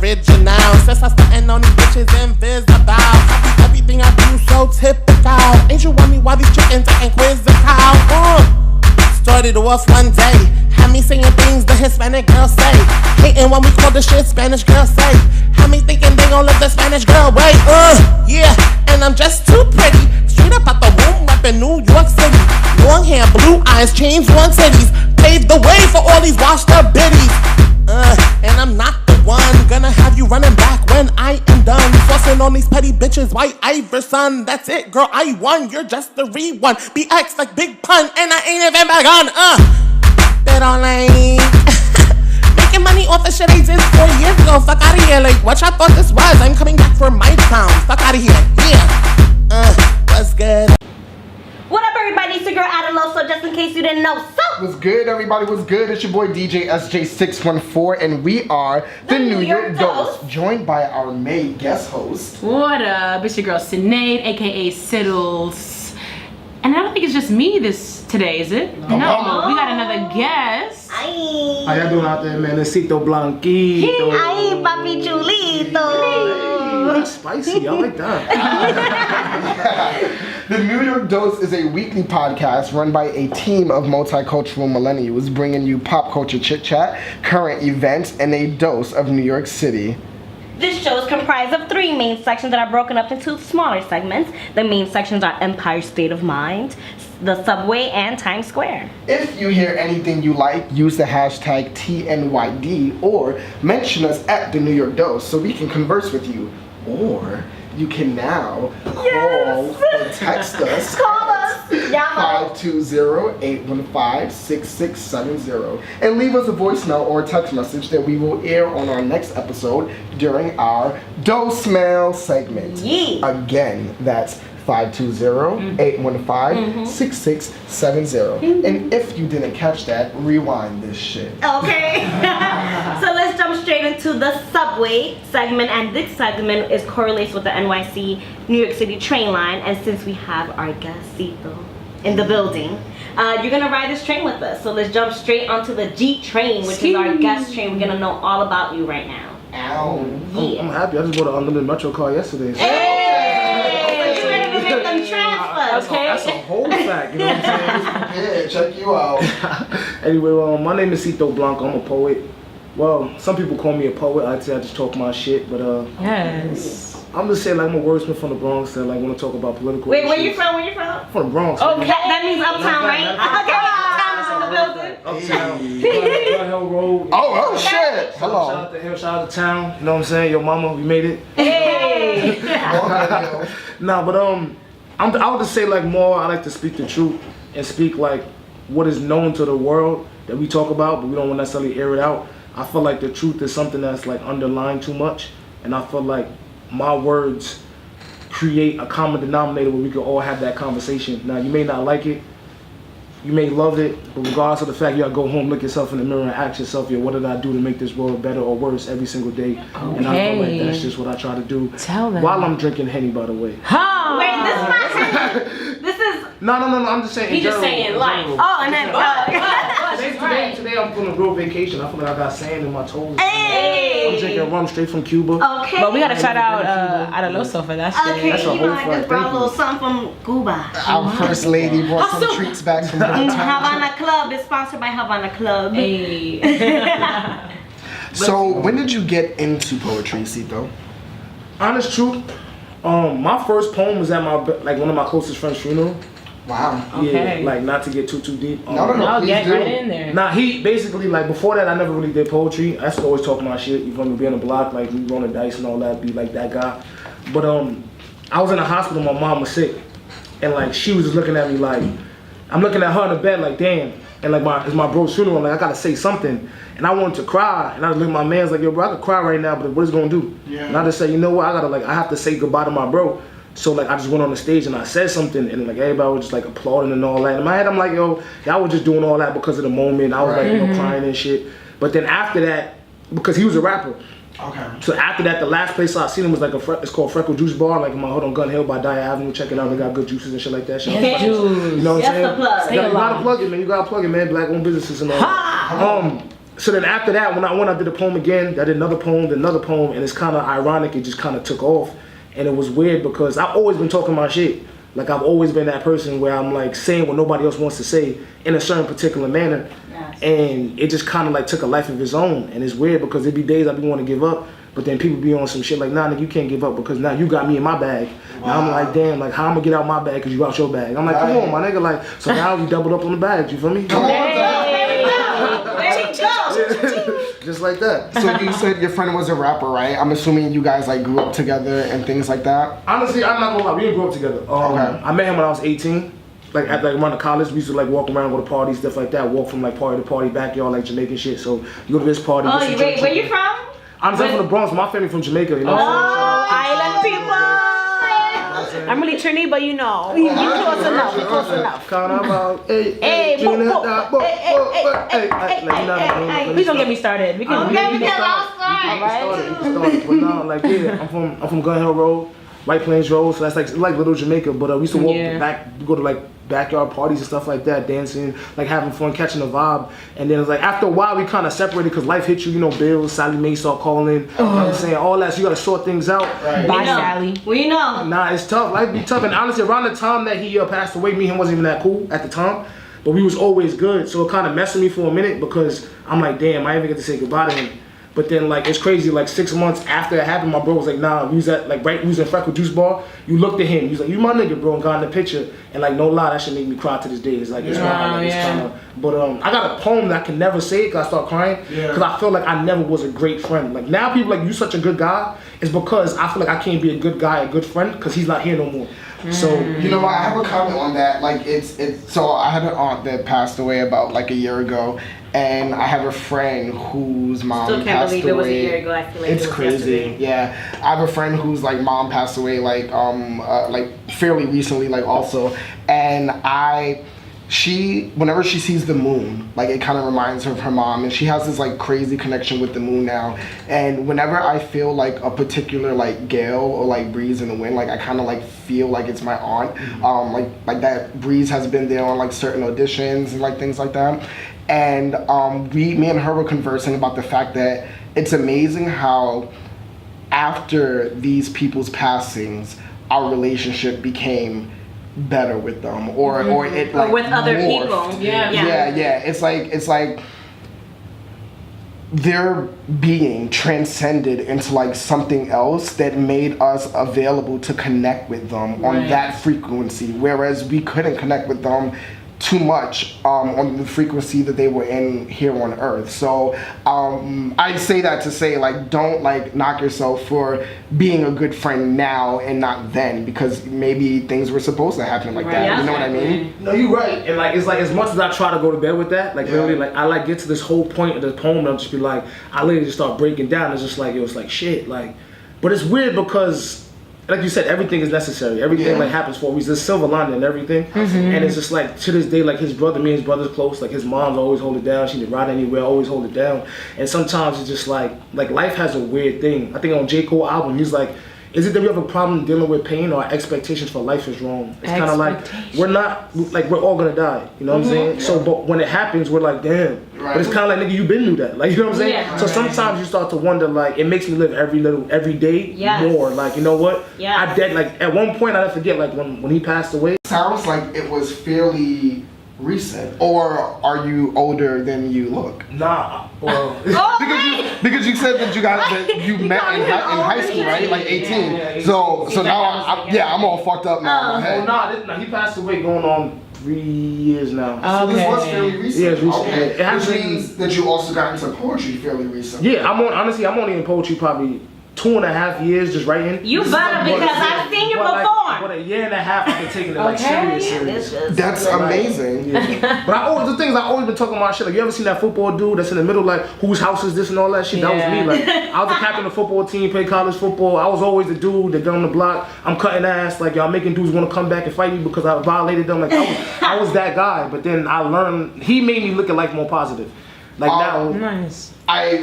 original. Since I started on these bitches invisible. Copy everything I do so typical. Ain't you want me while these chickens are inquisitive? Started off one day, had me saying things the Hispanic girls say. Hating when we call the shit Spanish girls say. Had me thinking they gon' live the Spanish girl way. Yeah, and I'm just too pretty. Straight up out the womb, reppin' New York City. Long hair, blue eyes, chains on titties. Paved the way for all these washed up biddies. And I'm not the one gonna have you running back when I am done. Fussing on these petty bitches, White Iverson. That's it, girl, I won. You're just the re-one. BX like Big Pun, and I ain't even back on. That all ain't making money off the shit I did 4 years ago. Fuck out of here, like what y'all thought this was? I'm coming back for my town. Fuck out of here, yeah. What's good? What up, everybody? It's your girl Adaloso, just in case you didn't know. So, what's good, everybody? What's good? It's your boy DJ SJ614, and we are the New York Dose, joined by our main guest host. What up? It's your girl Synead, aka Siddles. And I don't think it's just me today, is it? No, we got another guest. ay. How y'all doing out there, man? It's Cito Blanko Synead. Ay, papi chulito. That's spicy. I like that. The New York Dose is a weekly podcast run by a team of multicultural millennials, bringing you pop culture chit-chat, current events, and a dose of New York City. This show is comprised of 3 main sections that are broken up into smaller segments. The main sections are Empire State of Mind, the Subway, and Times Square. If you hear anything you like, use the hashtag TNYD or mention us at the New York Dose so we can converse with you. Or you can now call or text us. Call us. 520-815-6670 and leave us a voicemail or a text message that we will air on our next episode during our Dose Mail segment. Yeah. Again, that's 520-815-6670. And if you didn't catch that, rewind this shit. Okay. So let's jump straight into the Subway segment, and this segment is correlates with the NYC New York City train line. And since we have our guest Cito in the building, you're gonna ride this train with us. So let's jump straight onto the G train, which is our guest train. We're gonna know all about you right now. Ow. Yeah. I'm happy. I just bought an unlimited Metro card yesterday. So You ready to make them transfers? that's a whole fact. You know what I'm saying? Yeah, check you out. Anyway, my name is Cito Blanko. I'm a poet. Well, some people call me a poet. I'd say I just talk my shit, but Yes. I'm just saying like I'm a wordsmith from the Bronx that like want to talk about political Wait, issues. where you from? Where you from? From the Bronx. Okay, that means uptown, right? Okay, uptown is in the building. Uptown, Hill Road. Oh shit! Shout Hello. out to Hill, shout out to town. You know what I'm saying? Yo, mama, we made it. Hey. Nah, but I would just say like more. I like to speak the truth and speak like what is known to the world that we talk about, but we don't necessarily air it out. I feel like the truth is something that's like underlined too much, and I feel like my words create a common denominator where we can all have that conversation. Now, you may not like it, you may love it, but regardless of the fact, you gotta go home, look yourself in the mirror, and ask yourself, what did I do to make this world better or worse every single day? Okay. And I feel like that's just what I try to do. Tell them. While I'm drinking Henny, by the way. Huh? Wait, this is not this is. No, I'm just saying. He just saying life. Oh, and then. Today I'm on a real vacation. I feel like I got sand in my toes. Hey. I'm drinking rum straight from Cuba. Okay. But we gotta shout out Adaloso for that shit. Okay, That's a you whole know I fact. just brought a Thank little you. something from Cuba. Our first lady brought some treats back from her town. Havana Club is sponsored by Havana Club. Hey. So, when did you get into poetry, Cito? Honest truth, my first poem was at one of my closest friends' funeral. Wow. Okay. Yeah, like not to get too deep. No, I'll please get do. right in there. Nah, he basically like before that I never really did poetry. I used to always talk my shit. You feel me? Be on the block, like we rolling dice and all that. Be like that guy. But I was in the hospital. My mom was sick, and like she was just looking at me like I'm looking at her in the bed like damn. And like it's my bro's funeral. Like I gotta say something. And I wanted to cry. And I was looking at my man's like, yo, bro, I could cry right now, but what is it gonna do? Yeah. And I just said, you know what? I have to say goodbye to my bro. So like I just went on the stage and I said something and like everybody was just like applauding and all that. In my head I'm like, yo, y'all was just doing all that because of the moment. I was like, you know, crying and shit. But then after that, because he was a rapper. Okay. So after that, the last place I seen him was like it's called Freckle Juice Bar, like in my hood on Gun Hill by Dyer Avenue. Check it out, they got good juices and shit like that. Shit. You know what I'm saying? That's the plug. You gotta plug it, man. You gotta plug it, man. Black owned businesses and all that. So then after that, when I did the poem again, I did another poem, and it's kind of ironic. It just kind of took off, and it was weird because I've always been talking my shit. Like I've always been that person where I'm like saying what nobody else wants to say in a certain particular manner, and it just kind of like took a life of its own. And it's weird because there be days I be want to give up, but then people be on some shit like, nah, nigga, you can't give up because now you got me in my bag. Now I'm like, damn, like how I'm gonna get out my bag because you out your bag. I'm like, come on, my nigga, like so now we doubled up on the bags. You feel me? Come on. Just like that. So you said your friend was a rapper, right? I'm assuming you guys like grew up together and things like that. Honestly, I'm not gonna lie, we didn't grow up together. Okay. I met him when I was 18. Like at like around the college, we used to like walk around, go to parties, stuff like that. Walk from like party to party, backyard, like Jamaican shit. So you go to this party. Oh, wait, where you from? I'm from the Bronx. My family from Jamaica. You know. Island people. I'm really Trini, but you know, you close enough. You close enough. Count about hey, Please don't get me started. We can Okay, because I'll start. But now, like, yeah, I'm from Gun Hill Road, White Plains Road, so that's like little Jamaica. But we used to walk back, go to like backyard parties and stuff like that, dancing, like having fun, catching the vibe. And then it's like after a while we kind of separated because life hit you, you know, bills, Sally Mae start calling, you know what I'm saying, all that. So you gotta sort things out. Right. Bye, Sally. Well, you know. Nah, it's tough. Life be tough. And honestly, around the time that he passed away, me and him wasn't even that cool at the time. But we was always good. So it kind of messed with me for a minute because I'm like, damn, I didn't even get to say goodbye to him. But then like it's crazy, like 6 months after it happened, my bro was like, nah, we was at like right, we was in Freckle Juice Bar. You looked at him, he was like, you my nigga, bro, and got in the picture. And like no lie, that shit make me cry to this day. It's like it's kind of. But I got a poem that I can never say it because I start crying because I feel like I never was a great friend. Like now people like you such a good guy is because I feel like I can't be a good guy, a good friend because he's not here no more. So you know what, I have a comment on that. Like it's so I had an aunt that passed away about like a year ago, and I have a friend whose mom Still can't passed believe away. it was a year ago. I feel like It's it was crazy. yesterday. Yeah, I have a friend whose like mom passed away like fairly recently, like also, and whenever she sees the moon, like it kind of reminds her of her mom, and she has this like crazy connection with the moon now. And whenever I feel like a particular like gale or like breeze in the wind, like I kind of like feel like it's my aunt. Like that breeze has been there on like certain auditions and like things like that. And me and her were conversing about the fact that it's amazing how after these people's passings, our relationship became better with them, or it like with other morphed. people. Yeah. It's like their being transcended into like something else that made us available to connect with them on that frequency, whereas we couldn't connect with them too much on the frequency that they were in here on Earth. So I say that to say like don't like knock yourself for being a good friend now and not then, because maybe things were supposed to happen like that. You know what I mean? No, you're right. And like it's like as much as I try to go to bed with that, like literally like I like get to this whole point of the poem and I'll just be like, I literally just start breaking down. It's just like it was like shit. Like, but it's weird because like you said, everything is necessary. Everything like happens for a reason. There's silver lining and everything. And it's just like to this day, like me and his brother's close. Like his mom's always hold it down. She didn't ride anywhere, always hold it down. And sometimes it's just like life has a weird thing. I think on J. Cole album, he's like, is it that we have a problem dealing with pain or our expectations for life is wrong? It's kind of like we're all gonna die. You know what I'm saying? So, but when it happens, we're like, damn. But it's kind of like, nigga, you been knew that. Like, you know what I'm saying? So sometimes you start to wonder, like, it makes me live every day more. Like, you know what? I did, like, at one point, I didn't forget, like, when he passed away. Sounds like it was fairly recent. Or are you older than you look? Nah. Well, because you said that you met in high school, right? Like 18. Yeah, so now I'm all fucked up now in my head. Nah, he passed away going on 3 years now. So this was fairly recent. Yeah, it's recent. Okay. Which means that you also got into poetry fairly recent. Yeah, I'm only in poetry probably 2.5 years just writing. You better, because I've seen you perform. But a year and a half I've been taking it like serious. That's amazing. Yeah. But the things I always been talking about shit. Like, you ever seen that football dude that's in the middle, like whose house is this and all that shit? That was me. Like, I was the captain of the football team, played college football. I was always the dude that got on the block. I'm cutting ass. Like, y'all making dudes want to come back and fight me because I violated them. Like, I was that guy. But then I learned. He made me look at life more positive. Like now. Nice.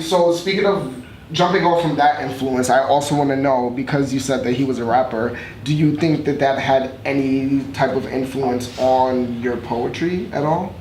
So speaking of jumping off from that influence, I also want to know, because you said that he was a rapper, do you think that had any type of influence on your poetry at all?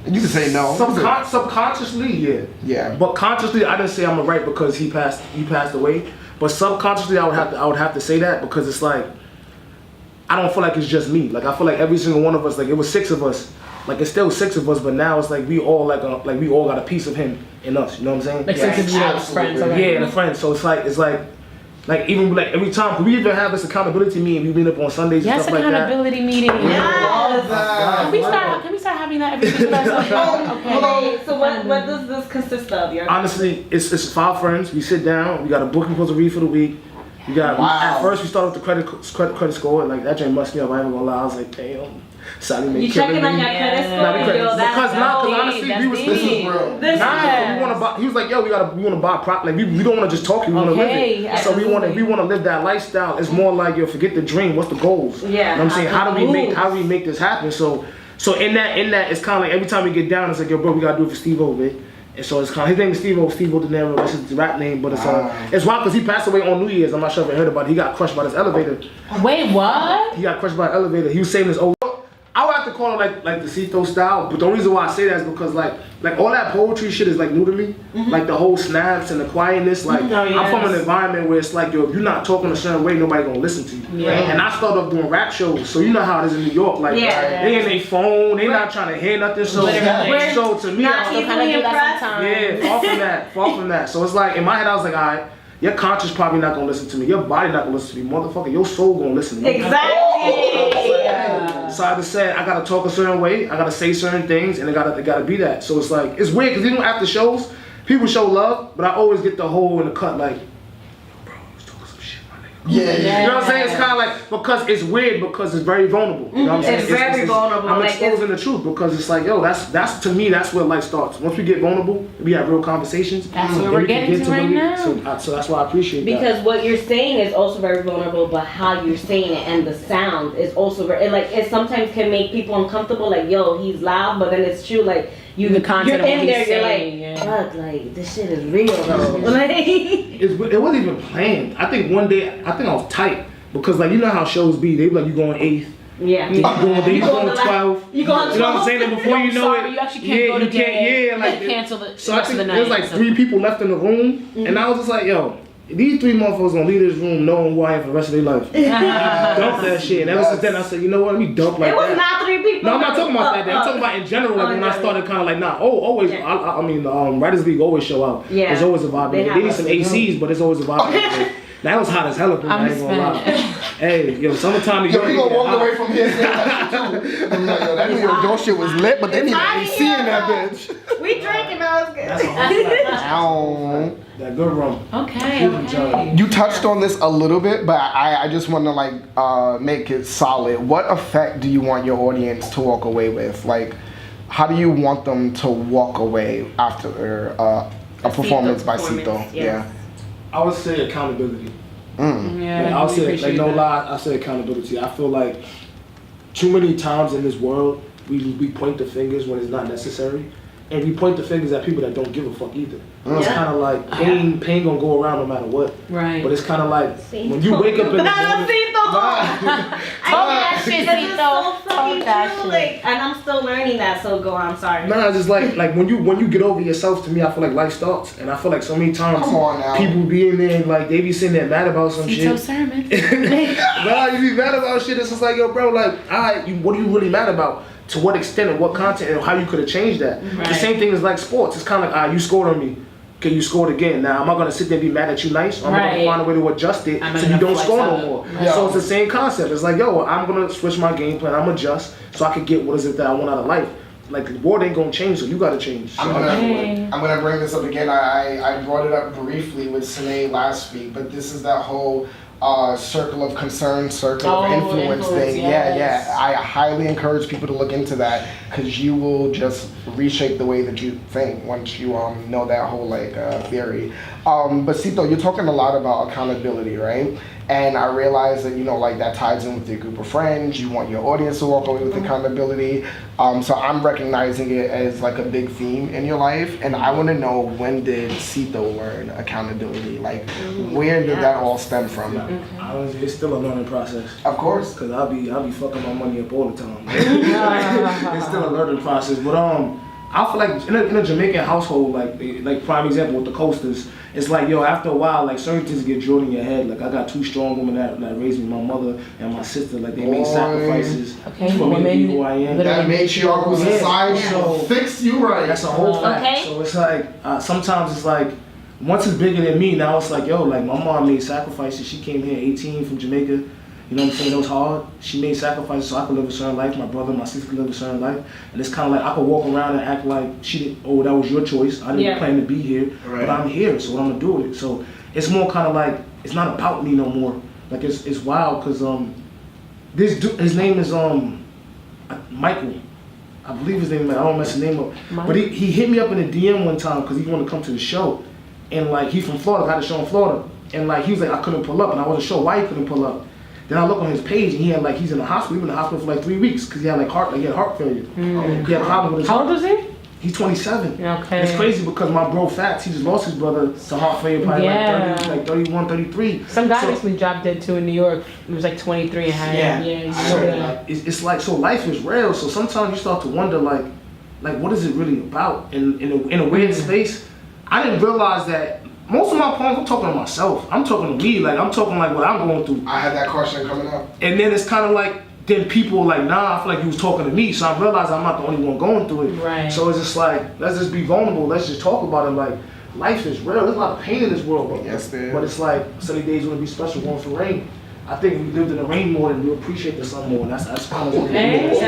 You can say no. Subconsciously, yeah. Yeah. But consciously, I didn't say I'm a right because he passed away. But subconsciously, I would have to say that because it's like I don't feel like it's just me. Like I feel like every single one of us, like it was 6 of us. Like it's still 6 of us, but now it's like we all we all got a piece of him in us. You know what I'm saying? Like since you know friends. Okay. Yeah, and friends. So it's like even like every time we even have this accountability meeting. We meet up on Sundays and stuff like that. Yes, accountability meeting. Yes. Can we start having that every week? Okay. So what does this consist of? Honestly, it's 5 friends. We sit down. We got a book we're supposed to read for the week. We got at first we started with the credit score. Like that joint messed me up. I ain't gonna lie. I was like, damn. Sally You checking on your credit score? Because honestly, we was this is real. we want to buy. He was like, yo, we want to buy prop. Like we don't want to just talk. We want to live it. So we want to live that lifestyle. It's more like, yo, forget the dream. What's the goals? Yeah. You know what I'm saying? How do we make this happen? So in that it's kind of like every time we get down, it's like, yo, bro, we gotta do it for Steve-O, man. And so it's kind of, his name is Steve-O De Niro. That's his rap name, but it's wild because he passed away on New Year's. I'm not sure if you heard about it. He got crushed by this elevator. Wait, what? He got crushed by an elevator. He was saving his old. I would have to call it like the Cito style, but the reason why I say that is because like all that poetry shit is like new to me. Like the whole snaps and the quietness. Like I'm from an environment where it's like, yo, if you're not talking a certain way, nobody gonna listen to you. Yeah. And I started off doing rap shows, so you know how it is in New York. Like they in their phone, they not trying to hear nothing. So to me, not easily impressed. Yeah, far from that. So it's like in my head, I was like, all right. Your conscience probably not gonna listen to me. Your body not gonna listen to me. Motherfucker, your soul gonna listen to me. Exactly. So I just said I gotta talk a certain way. I gotta say certain things, and it gotta be that. So it's like it's weird because even after shows, people show love, but I always get the hole in the cut like, bro, let's talk some shit, my nigga. Yeah. You know what I'm saying? It's kind of like because it's weird because it's very vulnerable. You know what I'm saying? It's very vulnerable. I'm exposing the truth because it's like, yo, that's to me that's where life starts. Once we get vulnerable, we have real conversations. That's what we're getting to right now. So that's why I appreciate that. Because what you're saying is also very vulnerable, but how you're saying it and the sound is also very, it sometimes can make people uncomfortable. Like, yo, he's loud, but then it's true. Like you're in there, you're like, fuck, like this shit is real though. Like it wasn't even planned. I think one day I was tight because like you know how shows be. They be like you going 8th. Yeah. You going 12. You going 12. You know what I'm saying? And before you know it, you actually can't go to yeah, like cancel the so I think there's like 3 people left in the room, and I was just like, yo, these 3 motherfuckers gonna leave this room knowing who I am for the rest of their life. Dump that shit. And ever since then, I said, you know what? Let me dump like that. It was not 3 people. No, I'm not talking about that. I'm talking about in general. Like when I started kind of like, always. Yeah. I mean, Writers League always show out. Yeah. There's always a vibe. They need some ACs, but there's always a vibe. That was hot as hell up in there, I ain't gonna lie. Hey, yo, summertime. Yo, we gonna walk away from here saying that shit too. I'm like, yo, that New York Dope shit was lit, but they need an AC in that bitch. We drinking, that was good. That's a whole that good rum. Okay. You touched on this a little bit, but I just want to like make it solid. What effect do you want your audience to walk away with? Like, how do you want them to walk away after a performance by Cito? Yes. Yeah. I would say accountability. Yeah, I would say, like, no lie, I say accountability. I feel like too many times in this world, we point the fingers when it's not necessary. And we point the fingers at people that don't give a fuck either. It's kind of like pain gonna go around no matter what. Right. But it's kind of like when you wake up in the morning. And I'm still learning that. So go on. Sorry. Nah, it's just like when you get over yourself. To me, I feel like life starts, and I feel like so many times people be in there and like they be sitting there mad about some Cito shit. sermon. Nah, you be mad about shit. It's just like, yo, bro, like, what are you really mad about? To what extent and what content and how you could have changed that. Right. The same thing is like sports. It's kind of like, you scored on me. Okay, you scored again. Now, am I going to sit there and be mad at you nice? Or am I going to find a way to adjust it so you don't score no more? Right. So it's the same concept. It's like, yo, I'm going to switch my game plan. I'm going to adjust so I can get what is it that I want out of life. Like, the world ain't going to change, so you got to change. So I'm gonna bring this up again. I brought it up briefly with Synead last week, but this is that whole circle of concern, circle of influence thing. Yes. Yeah. I highly encourage people to look into that because you will just reshape the way that you think once you know that whole theory. But Cito, you're talking a lot about accountability, right? And I realize that, that ties in with your group of friends. You want your audience to walk away with accountability. So I'm recognizing it as like a big theme in your life. And I want to know, when did Cito learn accountability? Like, where did that all stem from? Honestly, it's still a learning process. Of course. Because I'll be fucking my money up all the time. It's still a learning process. But I feel like in a Jamaican household, like prime example with the coasters, it's like, yo, after a while, like certain things get drilled in your head. Like I got 2 strong women that raised me, my mother and my sister. Like they made sacrifices for me to be who I am. That matriarchal society will fix you right. That's a whole fact. Okay. So it's like sometimes it's like once it's bigger than me, now it's like, yo, like my mom made sacrifices. She came here 18 from Jamaica. You know what I'm saying? It was hard. She made sacrifices so I could live a certain life. My brother, my sister could live a certain life. And it's kind of like I could walk around and act like she didn't, oh, that was your choice. I didn't plan to be here, but I'm here, so what I'm going to do with it. So it's more kind of like, it's not about me no more. Like it's wild because this dude, his name is Michael. I believe his name, I don't mess his name up. But he hit me up in a DM one time because he wanted to come to the show. And like, he's from Florida, I had a show in Florida. And like, he was like, I couldn't pull up, and I wasn't sure why he couldn't pull up. Then I look on his page and he had like, he's in the hospital. He was in the hospital for like 3 weeks because he had like heart failure. He had a problem with his How old was he? He's 27. Okay. It's crazy because my bro Fats, he just lost his brother to heart failure probably like 31, 33. Some guy recently dropped dead too in New York. He was like 23 and had It's like, so life is real. So sometimes you start to wonder like what is it really about? In a weird space, I didn't realize that most of my poems, I'm talking to myself. I'm talking to me. Like I'm talking like what I'm going through. I had that question coming up. And then it's kind of like, then people like, nah, I feel like you was talking to me. So I realized I'm not the only one going through it. Right. So it's just like, let's just be vulnerable. Let's just talk about it. Like, life is real. There's a lot of pain in this world. But, yes, man. But it's like, sunny days wouldn't be special going for rain. I think we lived in the rain more and we appreciate the sun more. And that's kind of what it is.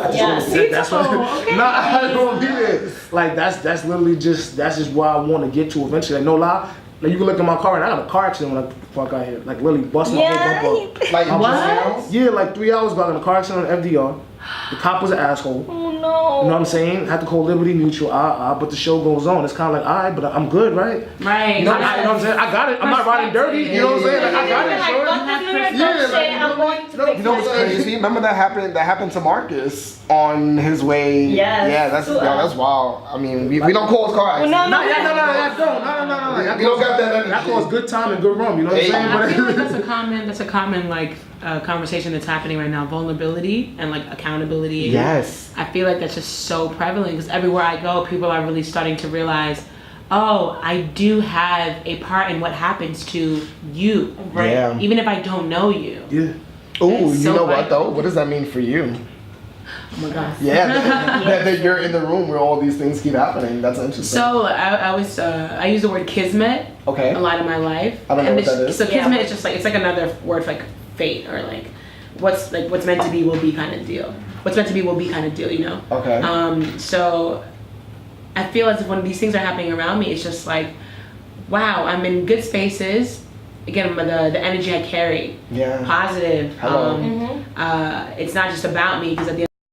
That's what. Okay. Nah, I don't mean it. Like that's literally just where I want to get to eventually. Like no lie. Like you can look at my car and I got a car accident when I fuck out here. Like literally bust my whole bumper. Like What? Yeah, like 3 hours ago I got in a car accident on FDR. The cop was an asshole. Oh no. You know what I'm saying? Had to call Liberty Mutual. But the show goes on. It's kind of like, all right, but I'm good, right? Right. You know what I'm saying? I got it. I'm not riding dirty. You know what I'm saying? Like I got it. Shorty. I'm going to You know what's crazy? Remember that happened to Marcus on his way. Yes. Yeah, that's wild. I mean, we don't cause car accidents. No. No. We don't got that energy. That calls good time and good rum. You know what I'm saying? I feel like that's a common like conversation that's happening right now. Vulnerability and like accountability. Yes. I feel like that's just so prevalent because everywhere I go, people are really starting to realize, oh, I do have a part in what happens to you, right? Yeah. Even if I don't know you. Yeah. Ooh, It's you so know what vital. though? What does that mean for you? Oh my God. Yeah, that you're in the room where all these things keep happening. That's interesting. So I use the word kismet Okay. a lot in my life. I don't know what that is. So kismet is just like, it's like another word for like fate or like what's meant to be will be kind of deal. What's meant to be will be kind of deal, you know? Okay. So I feel as if when these things are happening around me, it's just like, wow, I'm in good spaces. Again, the energy I carry, Yeah. positive. Hello. It's not just about me because at the end